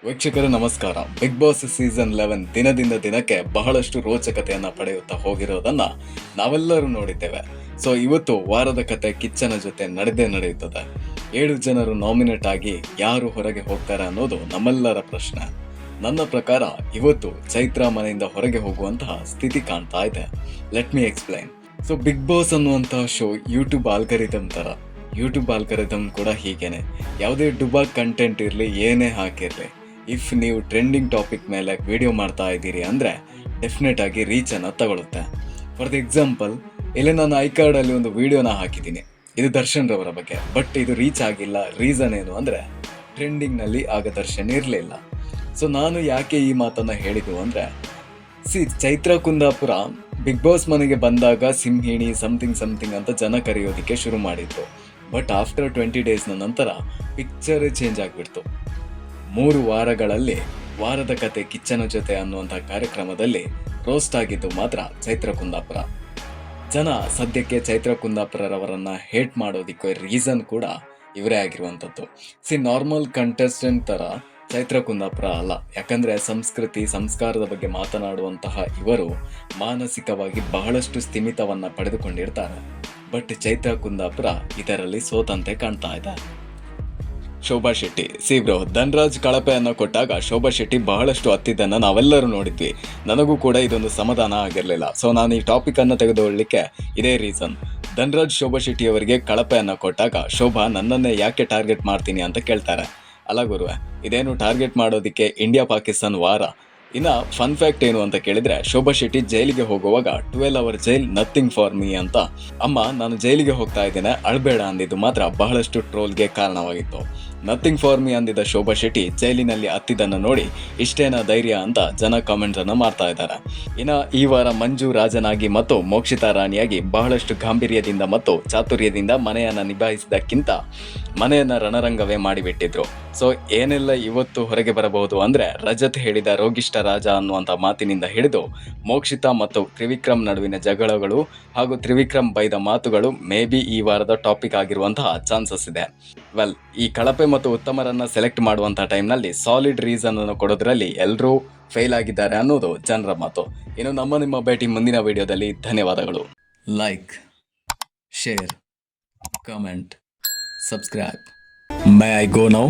ವೀಕ್ಷಕರು ನಮಸ್ಕಾರ. Big boss season 11 ದಿನದಿಂದ ದಿನಕ್ಕೆ ಬಹಳಷ್ಟು ರೋಚಕತೆಯನ್ನ ಪಡೆಯುತ್ತಾ ಹೋಗಿರೋದನ್ನ ನಾವೆಲ್ಲರೂ ನೋಡಿದ್ದೇವೆ. ಸೊ ಇವತ್ತು ವಾರದ ಕತೆ ಕಿಚ್ಚನ ಜೊತೆ ನಡೆಯುತ್ತದೆ. 7 ಜನರು ನಾಮಿನೇಟ್ ಆಗಿ ಯಾರು ಹೊರಗೆ ಹೋಗ್ತಾರೆ ಅನ್ನೋದು ನಮ್ಮೆಲ್ಲರ ಪ್ರಶ್ನೆ. ನನ್ನ ಪ್ರಕಾರ ಇವತ್ತು ಚೈತ್ರ ಮನೆಯಿಂದ ಹೊರಗೆ ಹೋಗುವಂತಹ ಸ್ಥಿತಿ ಕಾಣ್ತಾ ಇದೆ. Let me explain. So big boss ಅನ್ನುವಂತಹ ಶೋ ಯೂಟ್ಯೂಬ್ ಆಲ್ಗರಿದಮ್ ತರ. ಯೂಟ್ಯೂಬ್ ಆಲ್ಗರಿದಮ್ ಕೂಡ ಹೀಗೇನೆ. ಯಾವುದೇ ಡುಬಾಕ್ ಕಂಟೆಂಟ್ ಇರಲಿ, ಏನೇ ಹಾಕಿರಲಿ, ಇಫ್ ನೀವು ಟ್ರೆಂಡಿಂಗ್ ಟಾಪಿಕ್ ಮೇಲೆ ವಿಡಿಯೋ ಮಾಡ್ತಾ ಇದ್ದೀರಿ ಅಂದರೆ ಡೆಫಿನೆಟ್ ಆಗಿ ರೀಚನ್ನು ತಗೊಳುತ್ತೆ. ಫಾರ್ ದ ಎಕ್ಸಾಂಪಲ್, ಇಲ್ಲಿ ನಾನು ಐಕಾರ್ಡಲ್ಲಿ ಒಂದು ವಿಡಿಯೋನ ಹಾಕಿದ್ದೀನಿ, ಇದು ದರ್ಶನ್ ರವರ ಬಗ್ಗೆ. ಬಟ್ ಇದು ರೀಚ್ ಆಗಿಲ್ಲ. ರೀಸನ್ ಏನು ಅಂದರೆ ಟ್ರೆಂಡಿಂಗ್ನಲ್ಲಿ ಆಗ ದರ್ಶನ್ ಇರಲಿಲ್ಲ. ಸೊ ನಾನು ಯಾಕೆ ಈ ಮಾತನ್ನು ಹೇಳಿದ್ದು ಅಂದರೆ, ಚೈತ್ರ ಕುಂದಾಪುರ ಬಿಗ್ ಬಾಸ್ ಮನೆಗೆ ಬಂದಾಗ ಸಿಂಹಿಣಿ ಸಮಥಿಂಗ್ ಅಂತ ಜನ ಕರೆಯೋದಕ್ಕೆ ಶುರು ಮಾಡಿದ್ರು. ಬಟ್ ಆಫ್ಟರ್ 20 ಡೇಸ್ನ ನಂತರ ಪಿಕ್ಚರ್ ಚೇಂಜ್ ಆಗಿಬಿಡ್ತು. 3 ವಾರಗಳಲ್ಲಿ ವಾರದ ಕತೆ ಕಿಚ್ಚನ ಜೊತೆ ಅನ್ನುವಂಥ ಕಾರ್ಯಕ್ರಮದಲ್ಲಿ ರೋಸ್ಟ್ ಆಗಿದ್ದು ಮಾತ್ರ ಚೈತ್ರ ಕುಂದಾಪುರ. ಜನ ಸದ್ಯಕ್ಕೆ ಚೈತ್ರ ಕುಂದಾಪುರರವರನ್ನ ಹೇಟ್ ಮಾಡೋದಕ್ಕೆ ರೀಸನ್ ಕೂಡ ಇವರೇ ಆಗಿರುವಂಥದ್ದು. ನಾರ್ಮಲ್ ಕಂಟೆಸ್ಟೆಂಟ್ ಥರ ಚೈತ್ರ ಕುಂದಾಪುರ ಅಲ್ಲ. ಯಾಕಂದರೆ ಸಂಸ್ಕೃತಿ ಸಂಸ್ಕಾರದ ಬಗ್ಗೆ ಮಾತನಾಡುವಂತಹ ಇವರು ಮಾನಸಿಕವಾಗಿ ಬಹಳಷ್ಟು ಸ್ಥಿಮಿತವನ್ನು ಪಡೆದುಕೊಂಡಿರ್ತಾರೆ. ಬಟ್ ಚೈತ್ರ ಕುಂದಾಪುರ ಇದರಲ್ಲಿ ಸೋತಂತೆ ಕಾಣ್ತಾ ಇದೆ. ಶೋಭಾ ಶೆಟ್ಟಿ ಬ್ರೋ, ಧನ್ರಾಜ್ ಕಳಪೆಯನ್ನು ಕೊಟ್ಟಾಗ ಶೋಭಾ ಶೆಟ್ಟಿ ಬಹಳಷ್ಟು ಹತ್ತಿದ್ದನ್ನು ನಾವೆಲ್ಲರೂ ನೋಡಿದ್ವಿ. ನನಗೂ ಕೂಡ ಇದೊಂದು ಸಮಾಧಾನ ಆಗಿರಲಿಲ್ಲ. ಸೊ ನಾನು ಈ ಟಾಪಿಕನ್ನು ತೆಗೆದುಕೊಳ್ಳಲಿಕ್ಕೆ ಇದೇ ರೀಸನ್. ಧನ್ರಾಜ್ ಶೋಭಾ ಶೆಟ್ಟಿ ಅವರಿಗೆ ಕಳಪೆಯನ್ನು ಕೊಟ್ಟಾಗ ಶೋಭಾ ನನ್ನನ್ನೇ ಯಾಕೆ ಟಾರ್ಗೆಟ್ ಮಾಡ್ತೀನಿ ಅಂತ ಕೇಳ್ತಾರೆ. ಅಲ್ಲ ಗುರುವೆ, ಇದೇನು ಟಾರ್ಗೆಟ್ ಮಾಡೋದಕ್ಕೆ ಇಂಡಿಯಾ ಪಾಕಿಸ್ತಾನ್ ವಾರ? ಇನ್ನು ಫನ್ ಫ್ಯಾಕ್ಟ್ ಏನು ಅಂತ ಕೇಳಿದರೆ, ಶೋಭಾ ಶೆಟ್ಟಿ ಜೈಲಿಗೆ ಹೋಗುವಾಗ 12 hour jail nothing for me ಅಂತ ಅಮ್ಮ ನಾನು ಜೈಲಿಗೆ ಹೋಗ್ತಾ ಇದ್ದೇನೆ ಅಳಬೇಡ ಅಂದಿದ್ದು ಮಾತ್ರ ಬಹಳಷ್ಟು ಟ್ರೋಲ್ಗೆ ಕಾರಣವಾಗಿತ್ತು. ನಥಿಂಗ್ ಫಾರ್ ಮೀ ಅಂದಿದ್ದ ಶೋಭಾ ಶೆಟ್ಟಿ ಜೈಲಿನಲ್ಲಿ ಹತ್ತಿದ್ದನ್ನು ನೋಡಿ ಇಷ್ಟೇನ ಧೈರ್ಯ ಅಂತ ಜನ ಕಾಮೆಂಟ್ಸ್ ಅನ್ನು ಮಾಡ್ತಾ ಇದ್ದಾರೆ. ಇನ್ನು ಈ ವಾರ ಮಂಜು ರಾಜನಾಗಿ ಮತ್ತು ಮೋಕ್ಷಿತಾ ರಾಣಿಯಾಗಿ ಬಹಳಷ್ಟು ಗಾಂಭೀರ್ಯದಿಂದ ಮತ್ತು ಚಾತುರ್ಯದಿಂದ ಮನೆಯನ್ನು ನಿಭಾಯಿಸಿದಕ್ಕಿಂತ ಮನೆಯನ್ನು ರಣರಂಗವೇ ಮಾಡಿಬಿಟ್ಟಿದ್ರು. ಸೊ ಏನೆಲ್ಲ ಇವತ್ತು ಹೊರಗೆ ಬರಬಹುದು ಅಂದರೆ, ರಜತ್ ಹೇಳಿದ ರೋಗಿಷ್ಠ ರಾಜ ಅನ್ನುವಂಥ ಮಾತಿನಿಂದ ಹಿಡಿದು ಮೋಕ್ಷಿತಾ ಮತ್ತು ತ್ರಿವಿಕ್ರಮ್ ನಡುವಿನ ಜಗಳಗಳು ಹಾಗೂ ತ್ರಿವಿಕ್ರಮ್ ಬೈದ ಮಾತುಗಳು ಮೇ ಬಿ ಈ ವಾರದ ಟಾಪಿಕ್ ಆಗಿರುವಂತಹ ಚಾನ್ಸಸ್ ಇದೆ. ವೆಲ್, ಈ ಕಳಪೆ ಮತ್ತು ಉತ್ತಮರನ್ನ ಸೆಲೆಕ್ಟ್ ಮಾಡುವಂಥ ಟೈಮ್ನಲ್ಲಿ ಸಾಲಿಡ್ ರೀಸನ್ ಅನ್ನು ಕೊಡೋದ್ರಲ್ಲಿ ಎಲ್ಲರೂ ಫೇಲ್ ಆಗಿದ್ದಾರೆ ಅನ್ನೋದು ಜನರ ಮಾತು. ಇನ್ನು ನಿಮ್ಮ ಭೇಟಿ ಮುಂದಿನ ವಿಡಿಯೋದಲ್ಲಿ. ಧನ್ಯವಾದಗಳು. Like, share, comment, subscribe. May I go now?